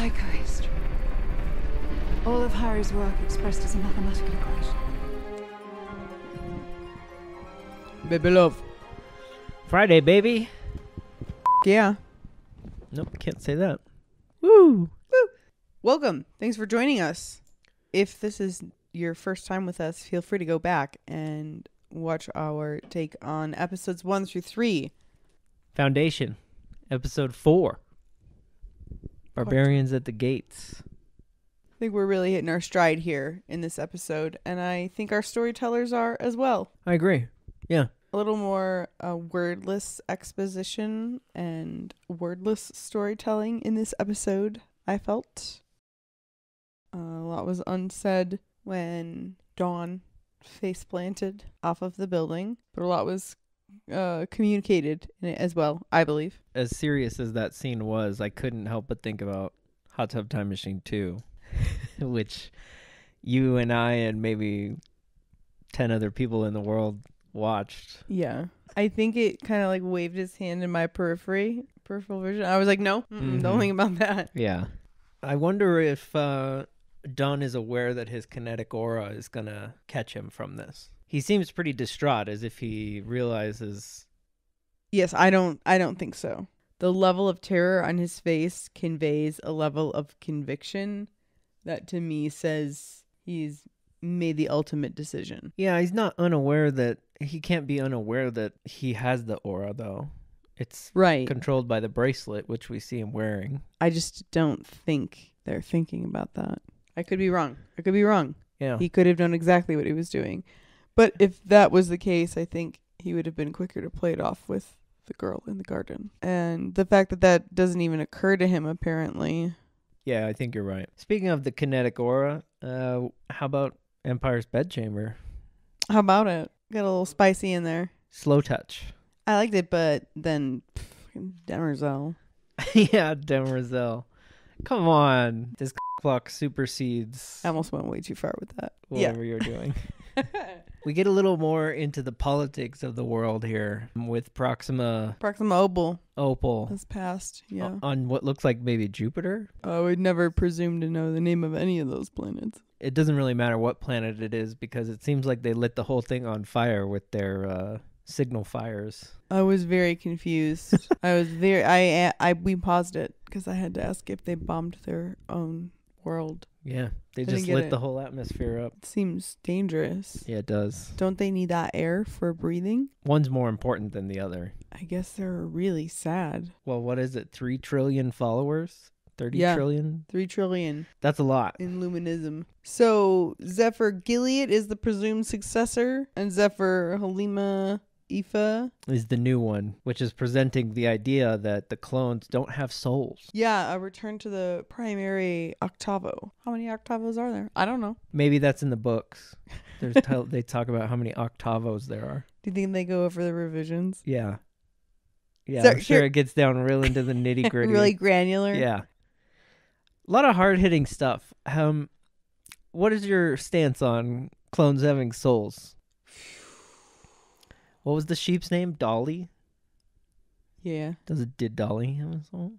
Zeitgeist. All of Harry's work expressed as a mathematical equation. Baby love. Friday, baby. Yeah. Nope, can't say that. Woo! Woo! Welcome. Thanks for joining us. If this is your first time with us, feel free to go back and watch our take on episodes 1 through 3. Foundation, episode 4. Barbarians at the gates. I think we're really hitting our stride here in this episode, and I think our storytellers are as well. I agree. Yeah. A little more wordless exposition and wordless storytelling in this episode, I felt. A lot was unsaid when Dawn face planted off of the building, but a lot was communicated in it as well, I believe. As serious as that scene was, I couldn't help but think about Hot Tub Time Machine 2, which you and I and maybe 10 other people in the world watched. Yeah. I think it kind of like waved its hand in my peripheral vision. I was like, no, don't think about that. Yeah. I wonder if Don is aware that his kinetic aura is going to catch him from this. He seems pretty distraught, as if he realizes. Yes, I don't think so. The level of terror on his face conveys a level of conviction that to me says he's made the ultimate decision. Yeah, he's not unaware that he can't be unaware that he has the aura, though. It's right. Controlled by the bracelet, which we see him wearing. I just don't think they're thinking about that. I could be wrong. Yeah. He could have done exactly what he was doing. But if that was the case, I think he would have been quicker to play it off with the girl in the garden. And the fact that that doesn't even occur to him, apparently. Yeah, I think you're right. Speaking of the kinetic aura, how about Empire's bedchamber? How about it? Got a little spicy in there. Slow touch. I liked it, but then Demerzel. Yeah, Demerzel. Come on. This clock supersedes. I almost went way too far with that. Whatever you're doing. We get a little more into the politics of the world here with Proxima Opal has passed, yeah. On what looks like maybe Jupiter. I would never presume to know the name of any of those planets. It doesn't really matter what planet it is because it seems like they lit the whole thing on fire with their signal fires. I was very confused. We paused it because I had to ask if they bombed their own world. Yeah, they just lit the whole atmosphere up. It seems dangerous. Yeah, it does. Don't they need that air for breathing? One's more important than the other. I guess they're really sad. Well, what is it? 3 trillion followers? 30 trillion? 3 trillion. That's a lot. In Luminism. So, Zephyr Gilead is the presumed successor, and Zephyr Halima Ifa is the new one, which is presenting the idea that the clones don't have souls. Yeah, a return to the primary octavo. How many octavos are there? I don't know. Maybe that's in the books. They talk about how many octavos there are. Do you think they go over the revisions? Yeah. Yeah, So, I'm sure it gets down real into the nitty gritty. Really granular? Yeah. A lot of hard-hitting stuff. What is your stance on clones having souls? What was the sheep's name? Dolly? Yeah. Did Dolly have a soul?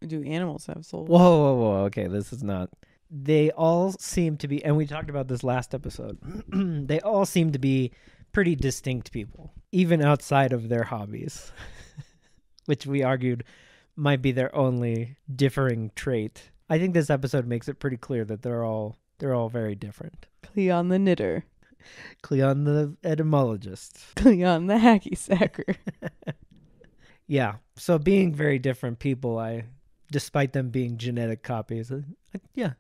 Do animals have souls? Whoa. Okay, this is not. They all seem to be, and we talked about this last episode, they all seem to be pretty distinct people, even outside of their hobbies, which we argued might be their only differing trait. I think this episode makes it pretty clear that they're all very different. Cleon the knitter. Cleon the etymologist. Cleon the hacky sacker. Yeah. So being very different people, despite them being genetic copies, yeah.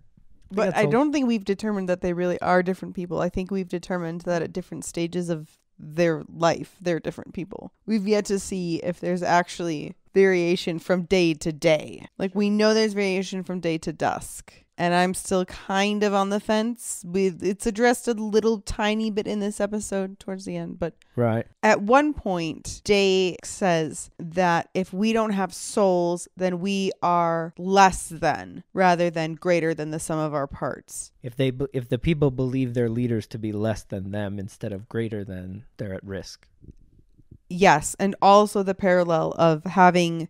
But I don't think we've determined that they really are different people. I think we've determined that at different stages of their life, they're different people. We've yet to see if there's actually variation from day to day. Like, we know there's variation from day to dusk. And I'm still kind of on the fence. It's addressed a little tiny bit in this episode towards the end. But right. At one point, Day says that if we don't have souls, then we are less than rather than greater than the sum of our parts. If the people believe their leaders to be less than them instead of greater than, they're at risk. Yes. And also the parallel of having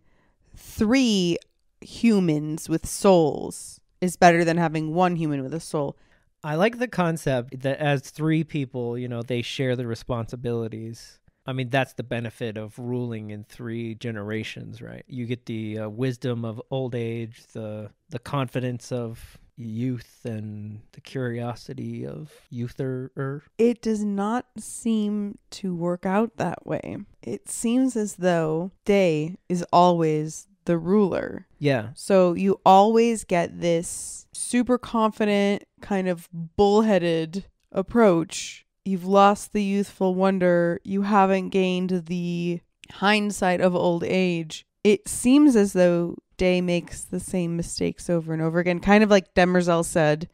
3 humans with souls is better than having one human with a soul. I like the concept that as three people, they share the responsibilities. I mean, that's the benefit of ruling in 3 generations, right? You get the wisdom of old age, the confidence of youth, and the curiosity of youther. It does not seem to work out that way. It seems as though Day is always the ruler. Yeah. So you always get this super confident, kind of bullheaded approach. You've lost the youthful wonder. You haven't gained the hindsight of old age. It seems as though Day makes the same mistakes over and over again, kind of like Demerzel said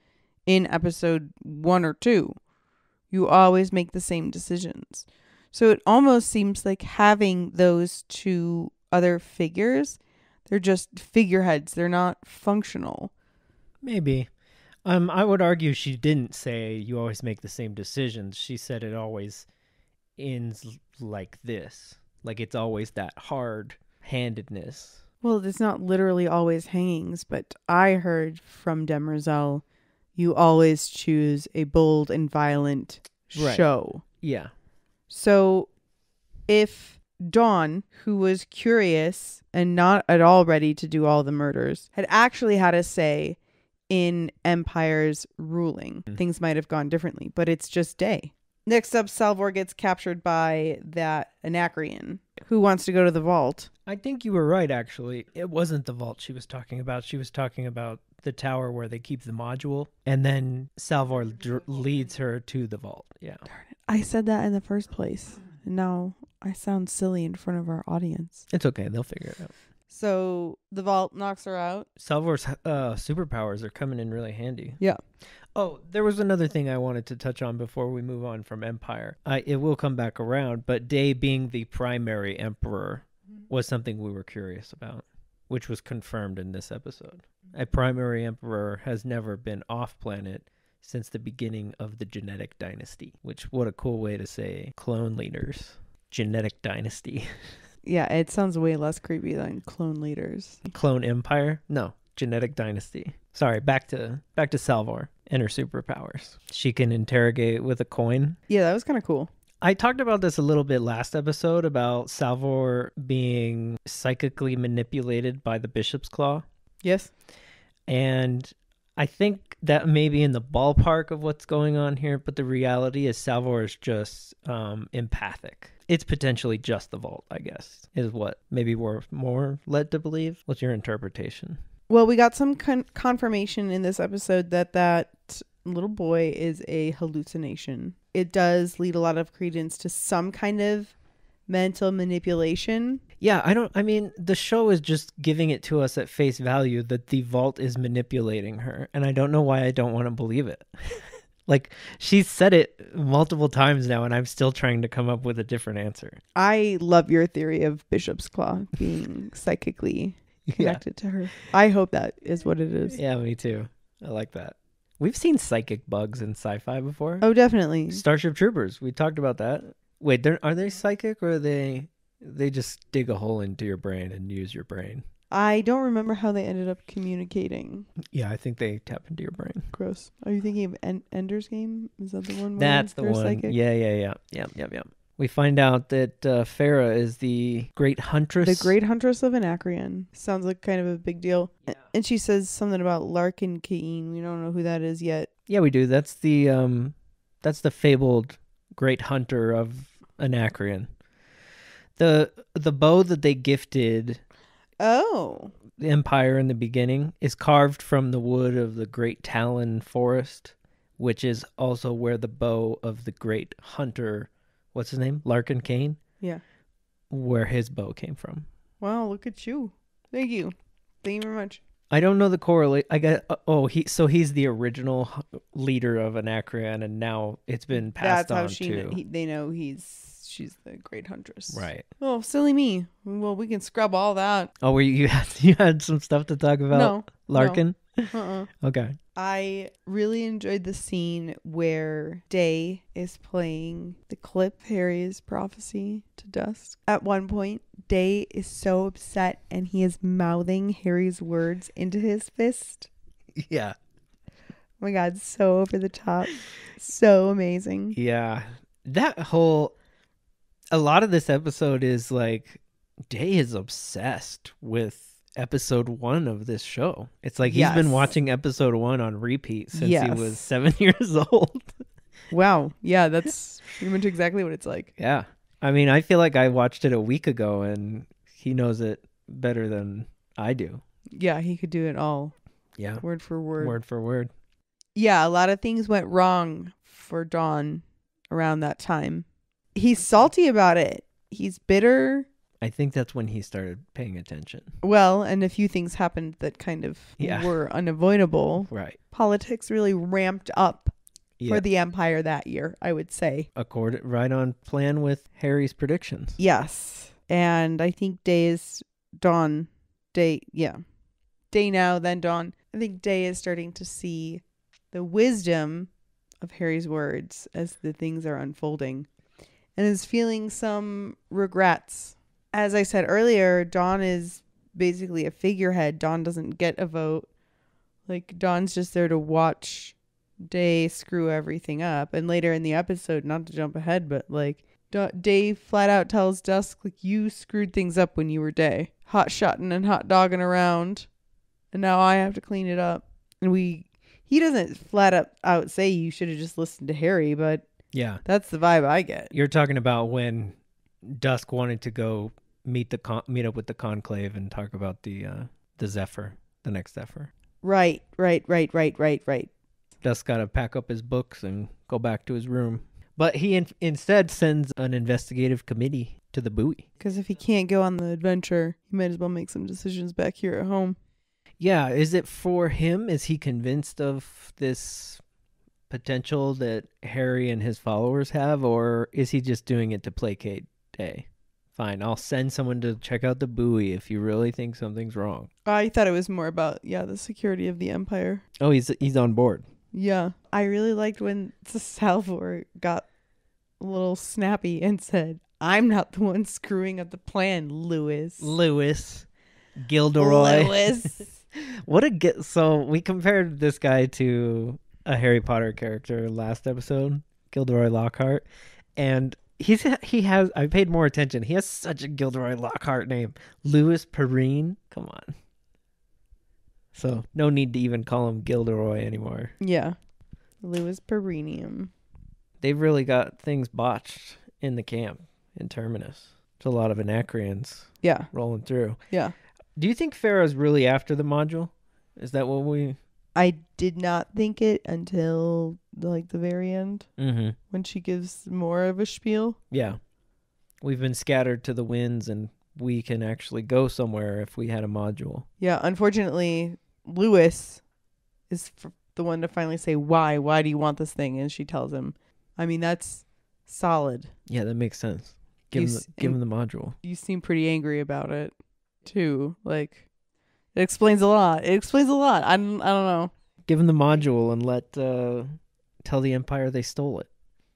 in episode 1 or 2. You always make the same decisions. So it almost seems like having those 2 other figures, they're just figureheads. They're not functional. Maybe. I would argue she didn't say you always make the same decisions. She said it always ends like this. Like it's always that hard-handedness. Well, it's not literally always hangings, but I heard from Demerzel, you always choose a bold and violent show. Yeah. So if Dawn, who was curious and not at all ready to do all the murders, had actually had a say in Empire's ruling, things might have gone differently, but it's just Day. Next up, Salvor gets captured by that Anacreon who wants to go to the vault. I think you were right, actually. It wasn't the vault she was talking about. She was talking about the tower where they keep the module, and then Salvor leads her to the vault. Yeah. Darn it. I said that in the first place, and now I sound silly in front of our audience. It's okay. They'll figure it out. So the vault knocks her out. Salvor's superpowers are coming in really handy. Yeah. Oh, there was another thing I wanted to touch on before we move on from Empire. It will come back around, but Day being the primary emperor was something we were curious about, which was confirmed in this episode. A primary emperor has never been off-planet since the beginning of the genetic dynasty, which, what a cool way to say clone leaders. Genetic dynasty. Yeah, it sounds way less creepy than clone leaders. Clone empire? No, genetic dynasty. Sorry, back to Salvor and her superpowers. She can interrogate with a coin. Yeah, that was kind of cool. I talked about this a little bit last episode about Salvor being psychically manipulated by the Bishop's Claw. Yes. And I think that may be in the ballpark of what's going on here, but the reality is Salvor is just empathic. It's potentially just the vault, I guess, is what maybe we're more led to believe. What's your interpretation? Well, we got some confirmation in this episode that little boy is a hallucination. It does lead a lot of credence to some kind of mental manipulation. Yeah, I mean, the show is just giving it to us at face value that the vault is manipulating her. And I don't know why I don't want to believe it. Like, she's said it multiple times now, and I'm still trying to come up with a different answer. I love your theory of Bishop's Claw being psychically connected to her. I hope that is what it is. Yeah, me too. I like that. We've seen psychic bugs in sci-fi before. Oh, definitely. Starship Troopers. We talked about that. Wait, are they psychic, or are they just dig a hole into your brain and use your brain? I don't remember how they ended up communicating. Yeah, I think they tap into your brain. Gross. Are you thinking of Ender's Game? Is that the one? That's the one. Psychic? Yeah. We find out that Farah is the Great Huntress. The Great Huntress of Anacreon. Sounds like kind of a big deal. Yeah. And she says something about Larkin Cain. We don't know who that is yet. Yeah, we do. That's the fabled Great Hunter of Anacreon. The bow that they gifted the Empire in the beginning is carved from the wood of the Great Talon Forest, which is also where the bow of the Great Hunter, what's his name? Larkin Cain? Yeah. Where his bow came from. Wow, look at you. Thank you. Thank you very much. I don't know the correlate. I got he's the original leader of Anacreon, and now it's been passed on to. They know she's the Great Huntress. Right. Oh, silly me. Well, we can scrub all that. Oh, you had some stuff to talk about? No. Larkin? No. Okay. I really enjoyed the scene where Day is playing the clip Harry's prophecy to Dusk. At one point, Day is so upset and he is mouthing Harry's words into his fist. Yeah. Oh my God, so over the top. So amazing. Yeah. A lot of this episode is like, Day is obsessed with episode 1 of this show. It's like he's been Yes. watching episode 1 on repeat since he Yes. was 7 years old. Wow. Yeah, that's pretty much exactly what it's like. Yeah. I mean, I feel like I watched it a week ago and he knows it better than I do. Yeah, he could do it all. Yeah. Word for word. Word for word. Yeah, a lot of things went wrong for Dawn around that time. He's salty about it. He's bitter. I think that's when he started paying attention. Well, and a few things happened that kind of were unavoidable. Right. Politics really ramped up Yeah. for the Empire that year, I would say. Right on plan with Harry's predictions. Yes. And I think Day now, then Dawn. I think Day is starting to see the wisdom of Harry's words as the things are unfolding and is feeling some regrets. As I said earlier, Dawn is basically a figurehead. Dawn doesn't get a vote. Like, Dawn's just there to watch Day screw everything up. And later in the episode, not to jump ahead, but like, Day flat out tells Dusk, like, you screwed things up when you were Day. Hot shotting and hot dogging around. And now I have to clean it up. And he doesn't flat out say you should have just listened to Harry, but Yeah. that's the vibe I get. You're talking about when Dusk wanted to go meet up with the conclave and talk about the Zephyr, the next Zephyr. Right. Dusk got to pack up his books and go back to his room. But he instead sends an investigative committee to the buoy. Because if he can't go on the adventure, he might as well make some decisions back here at home. Yeah, is it for him? Is he convinced of this potential that Harry and his followers have, or is he just doing it to placate Day? Fine, I'll send someone to check out the buoy if you really think something's wrong. I thought it was more about, the security of the Empire. Oh, he's on board. Yeah. I really liked when Salvor got a little snappy and said, I'm not the one screwing up the plan, Lewis. Gilderoy. Lewis. So we compared this guy to a Harry Potter character last episode, Gilderoy Lockhart, and he has, I paid more attention. He has such a Gilderoy Lockhart name. Louis Perrine. Come on. So no need to even call him Gilderoy anymore. Yeah. Louis Perrinium. They've really got things botched in the camp in Terminus. There's a lot of Anacreons rolling through. Yeah. Do you think Farah's really after the module? Is that what we... I did not think it until the very end, when she gives more of a spiel. Yeah. We've been scattered to the winds and we can actually go somewhere if we had a module. Yeah, unfortunately, Lewis is the one to finally say, why? Why do you want this thing? And she tells him. I mean, that's solid. Yeah, that makes sense. Give him the module. You seem pretty angry about it, too. Like, it explains a lot. I don't know. Give him the module and tell the Empire they stole it.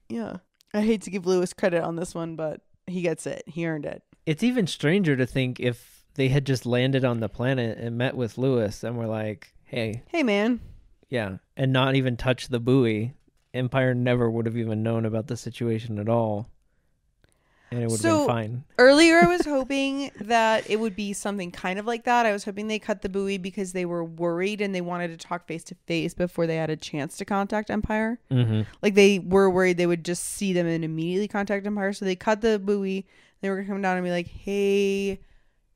Yeah. I hate to give Lewis credit on this one, but he gets it. He earned it. It's even stranger to think if they had just landed on the planet and met with Lewis and were like, hey, man. Yeah, and not even touch the buoy. Empire never would have even known about the situation at all. And it would have been fine. Earlier I was hoping that it would be something kind of like that. I was hoping they cut the buoy because they were worried and they wanted to talk face to face before they had a chance to contact Empire. Mm-hmm. Like, they were worried they would just see them and immediately contact Empire. So they cut the buoy. They were going to come down and be like, hey,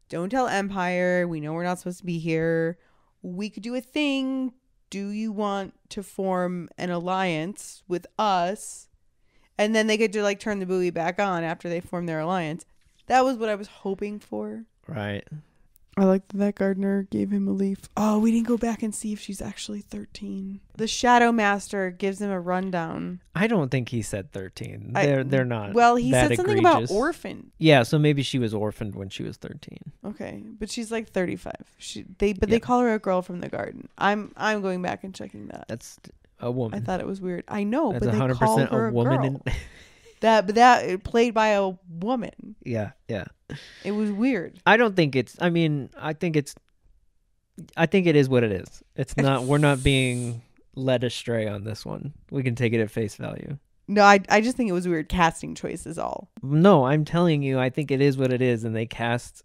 don't tell Empire. We know we're not supposed to be here. We could do a thing. Do you want to form an alliance with us? And then they could do turn the buoy back on after they form their alliance. That was what I was hoping for. Right. I like that Gardner gave him a leaf. Oh, we didn't go back and see if she's actually 13. The Shadow Master gives him a rundown. I don't think he said 13. They're not. Well, he that said something egregious. about orphan. Yeah, so maybe she was orphaned when she was 13. Okay, but she's 35. They call her a girl from the garden. I'm going back and checking that. That's a woman. I thought it was weird. I know, That's but they 100% call her a woman. girl. That played by a woman. Yeah. It was weird. I don't think it's. I mean, I think it's I think it is what it is. It's not. We're not being led astray on this one. We can take it at face value. No, I just think it was weird casting choice is all. No, I'm telling you, I think it is what it is, and they cast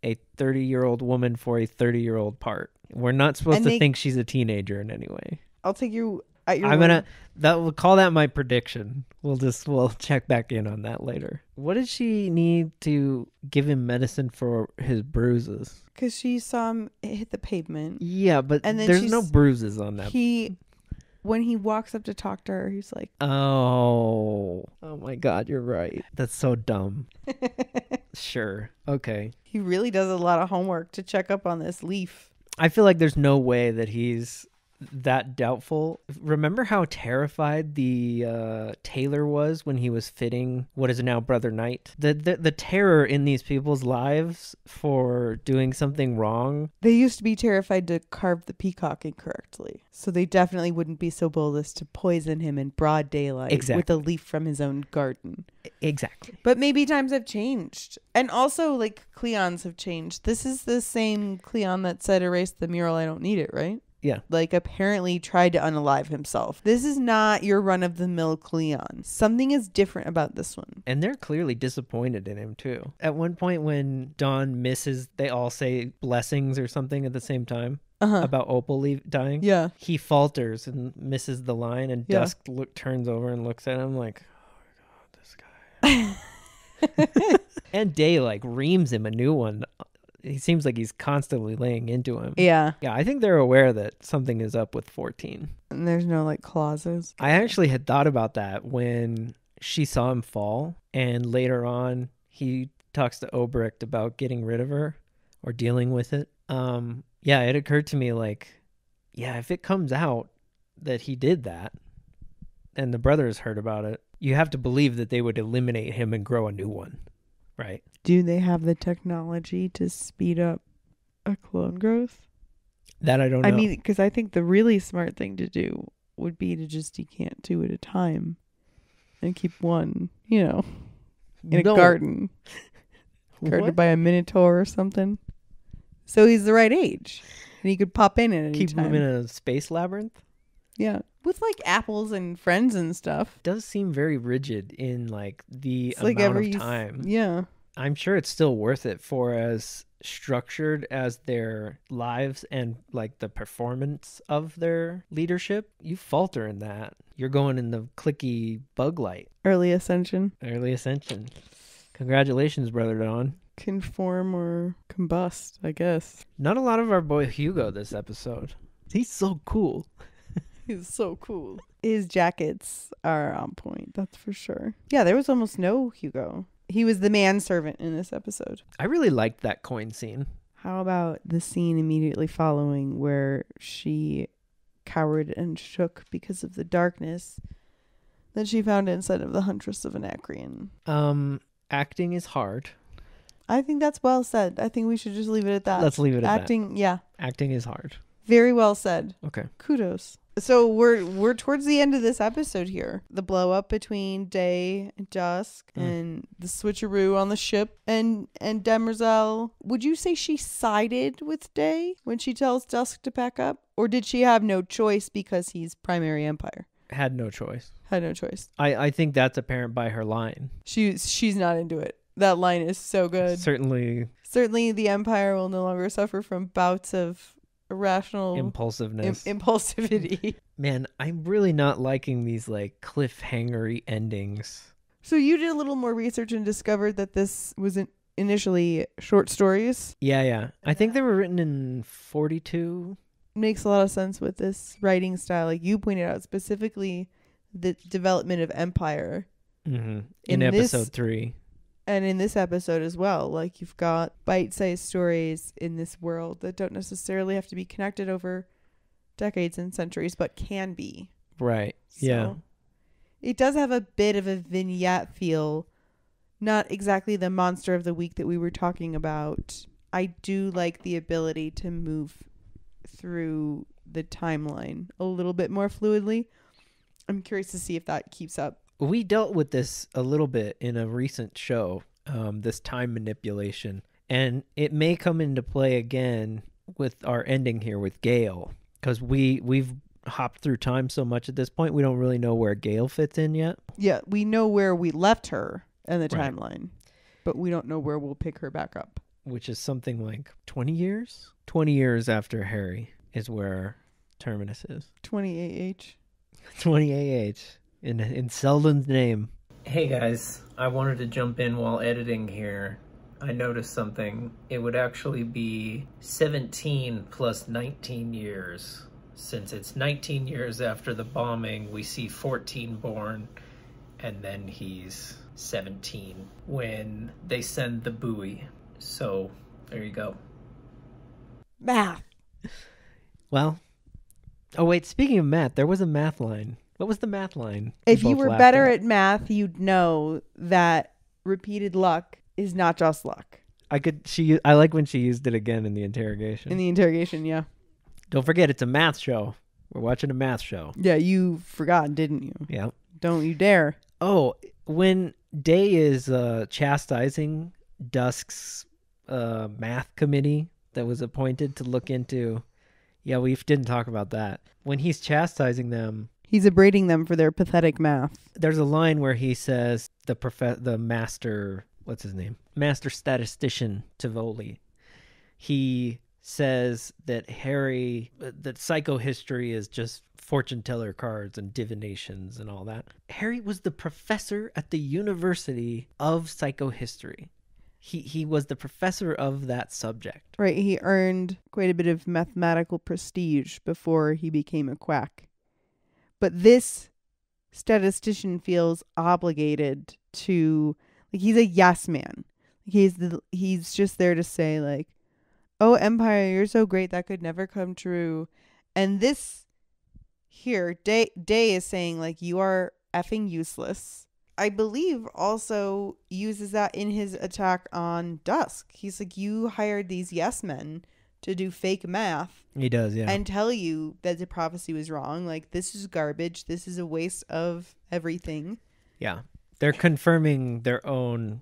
a 30-year-old woman for a 30-year-old part. We're not supposed to think she's a teenager in any way. I'll take you at your I'm we'll call that my prediction. We'll check back in on that later. What did she need to give him medicine for his bruises? Because she saw him hit the pavement. Yeah, but and then there's no bruises on that. When he walks up to talk to her, he's like, oh my God, you're right. That's so dumb. Sure. Okay. He really does a lot of homework to check up on this leaf. I feel like there's no way that he's that doubtful. Remember how terrified the tailor was when he was fitting what is now Brother Knight? The terror in these people's lives for doing something wrong. They used to be terrified to carve the peacock incorrectly. So they definitely wouldn't be so bold as to poison him in broad daylight with a leaf from his own garden. Exactly. But maybe times have changed. And also, like, Cleons have changed. This is the same Cleon that said, erase the mural, I don't need it, right? Yeah. Like, apparently tried to unalive himself. This is not your run-of-the-mill Cleon. Something is different about this one. And they're clearly disappointed in him, too. At one point when Dawn misses, they all say blessings or something at the same time about Opal dying. Yeah. He falters and misses the line, and Dusk turns over and looks at him like, oh, my God, this guy. And Day, like, reams him a new one. He seems like he's constantly laying into him. Yeah. Yeah, I think they're aware that something is up with 14. And there's no, like, clauses. I actually had thought about that when she saw him fall, and later on he talks to Obrecht about getting rid of her or dealing with it. Yeah, it occurred to me, like, yeah, if it comes out that he did that and the brothers heard about it, you have to believe that they would eliminate him and grow a new one, right? Do they have the technology to speed up a clone growth? That I don't know. I mean, because I think the really smart thing to do would be to just decant two at a time and keep one, in a garden. Guarded by a minotaur or something. So he's the right age. And he could pop in at any Keep time. him in a space labyrinth? Yeah. With, like, apples and friends and stuff. It does seem very rigid in, like, the It's amount like of time. Yeah. I'm sure it's still worth it for as structured as their lives and, like, the performance of their leadership. You falter in that. You're going in the clicky bug light. Early ascension. Congratulations, Brother Don. Conform or combust, I guess. Not a lot of our boy Hugo this episode. He's so cool. He's so cool. His jackets are on point, that's for sure. Yeah, there was almost no Hugo. He was the manservant in this episode. I really liked that coin scene. How about the scene immediately following where she cowered and shook because of the darkness that she found inside of the Huntress of Anacreon? Acting is hard. I think that's well said. I think we should just leave it at that. Let's leave it at Acting, yeah. Acting is hard. Very well said. Okay. Kudos. So we're towards the end of this episode here. The blow up between Day and Dusk and the switcheroo on the ship and Demerzel. Would you say she sided with Day when she tells Dusk to pack up? Or did she have no choice because he's primary Empire? Had no choice. I think that's apparent by her line. She's not into it. That line is so good. Certainly the Empire will no longer suffer from bouts of irrational impulsivity. Man, I'm really not liking these, like, cliffhangery endings. So you did a little more research and discovered that this was initially short stories? Yeah. I think they were written in 42. Makes a lot of sense with this writing style. Like you pointed out, specifically the development of Empire. Mm-hmm. In episode 3. And in this episode as well, like you've got bite-sized stories in this world that don't necessarily have to be connected over decades and centuries, but can be. Right. So yeah. It does have a bit of a vignette feel. Not exactly the monster of the week that we were talking about. I do like the ability to move through the timeline a little bit more fluidly. I'm curious to see if that keeps up. We dealt with this a little bit in a recent show, this time manipulation, and it may come into play again with our ending here with Gale, because we've hopped through time so much at this point, we don't really know where Gale fits in yet. Yeah, we know where we left her in the Right. timeline, but we don't know where we'll pick her back up. Which is something like 20 years? 20 years after Harry is where Terminus is. 28H. 20 AH in Selden's name. Hey guys, I wanted to jump in while editing here. I noticed something. It would actually be 17 plus 19 years. Since it's 19 years after the bombing, we see 14 born, and then he's 17 when they send the buoy. So, there you go. Math. Well, oh wait, speaking of math, there was a math line. What was the math line? If you both were laughed better at? at math, you'd know that repeated luck is not just luck. I like when she used it again in the interrogation. In the interrogation, yeah. Don't forget, it's a math show. We're watching a math show. Yeah, you forgot, didn't you? Yeah. Don't you dare. Oh, when Day is chastising Dusk's math committee that was appointed to look into... Yeah, we didn't talk about that. When he's chastising them... He's upbraiding them for their pathetic math. There's a line where he says, the master... What's his name? Master statistician Tivoli. He says that that psychohistory is just fortune teller cards and divinations and all that. Harry was the professor at the University of Psychohistory. He was the professor of that subject. Right, he earned quite a bit of mathematical prestige before he became a quack. But this statistician feels obligated to, like, he's a yes man. He's just there to say, like, oh, Empire, you're so great, that could never come true. And this here, Day is saying, like, you are effing useless. I believe also uses that in his attack on Dusk. He's like, you hired these yes men to do fake math. He does, yeah. And tell you that the prophecy was wrong. Like, this is garbage. This is a waste of everything. Yeah. They're confirming their own...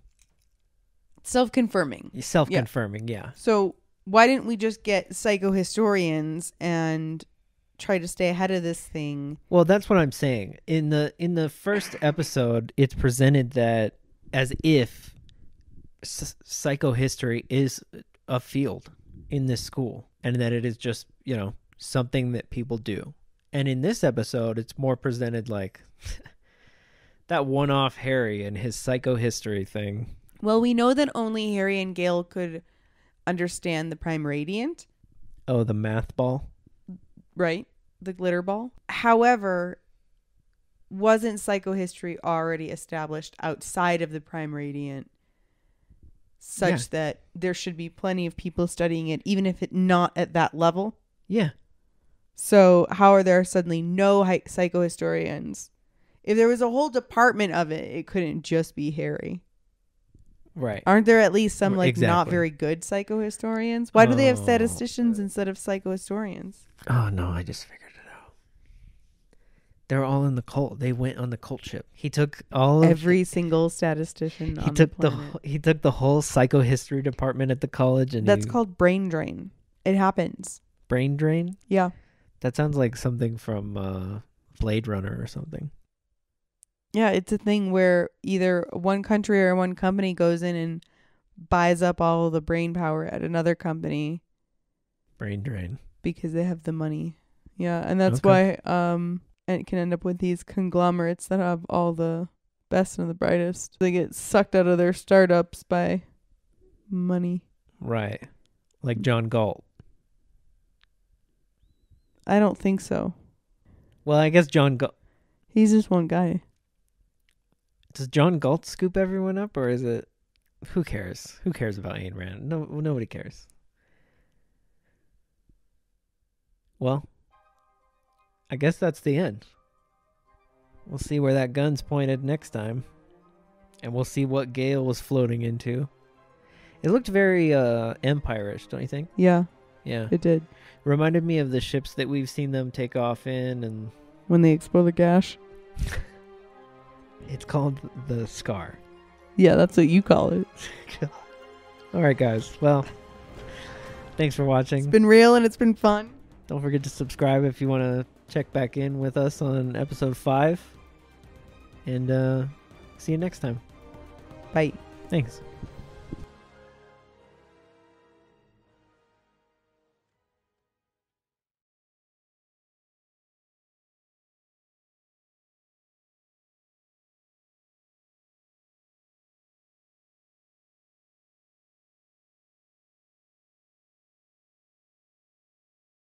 Self-confirming. Self-confirming, yeah. So why didn't we just get psychohistorians and try to stay ahead of this thing? Well, that's what I'm saying. In the first episode, it's presented that as if psychohistory is a field in this school and that it is just, something that people do. And in this episode, it's more presented like that one-off Harry and his psychohistory thing. Well, we know that only Harry and Gale could understand the Prime Radiant. Oh, the math ball? Right? The glitter ball. However, wasn't psychohistory already established outside of the Prime Radiant such that there should be plenty of people studying it, even if it's not at that level? Yeah. So how are there suddenly no psychohistorians? If there was a whole department of it, it couldn't just be Harry. Right. Aren't there at least some not Exactly. very good psychohistorians? Why do they have statisticians instead of psychohistorians? Oh, no, I just figured it out. They're all in the cult. They went on the cult ship. He took all of... Every single statistician on the planet. He took the whole psychohistory department at the college and That's called brain drain. It happens. brain drain? Yeah. That sounds like something from Blade Runner or something. Yeah, it's a thing where either one country or one company goes in and buys up all of the brain power at another company. Brain drain. Because they have the money. Yeah, and that's Okay. why it can end up with these conglomerates that have all the best and the brightest. They get sucked out of their startups by money. Right. Like John Galt. I don't think so. Well, I guess John Galt... He's just one guy. Does John Galt scoop everyone up, or is it... Who cares? Who cares about Ayn Rand? No, nobody cares. Well, I guess that's the end. We'll see where that gun's pointed next time. And we'll see what Gale was floating into. It looked very Empire-ish, don't you think? Yeah, Yeah. it did. Reminded me of the ships that we've seen them take off in, and When they explode the gash. it's called the Scar. Yeah, that's what you call it. All right, guys. Well, Thanks for watching. It's been real and it's been fun. Don't forget to subscribe if you want to check back in with us on episode 5. And see you next time. Bye. Thanks.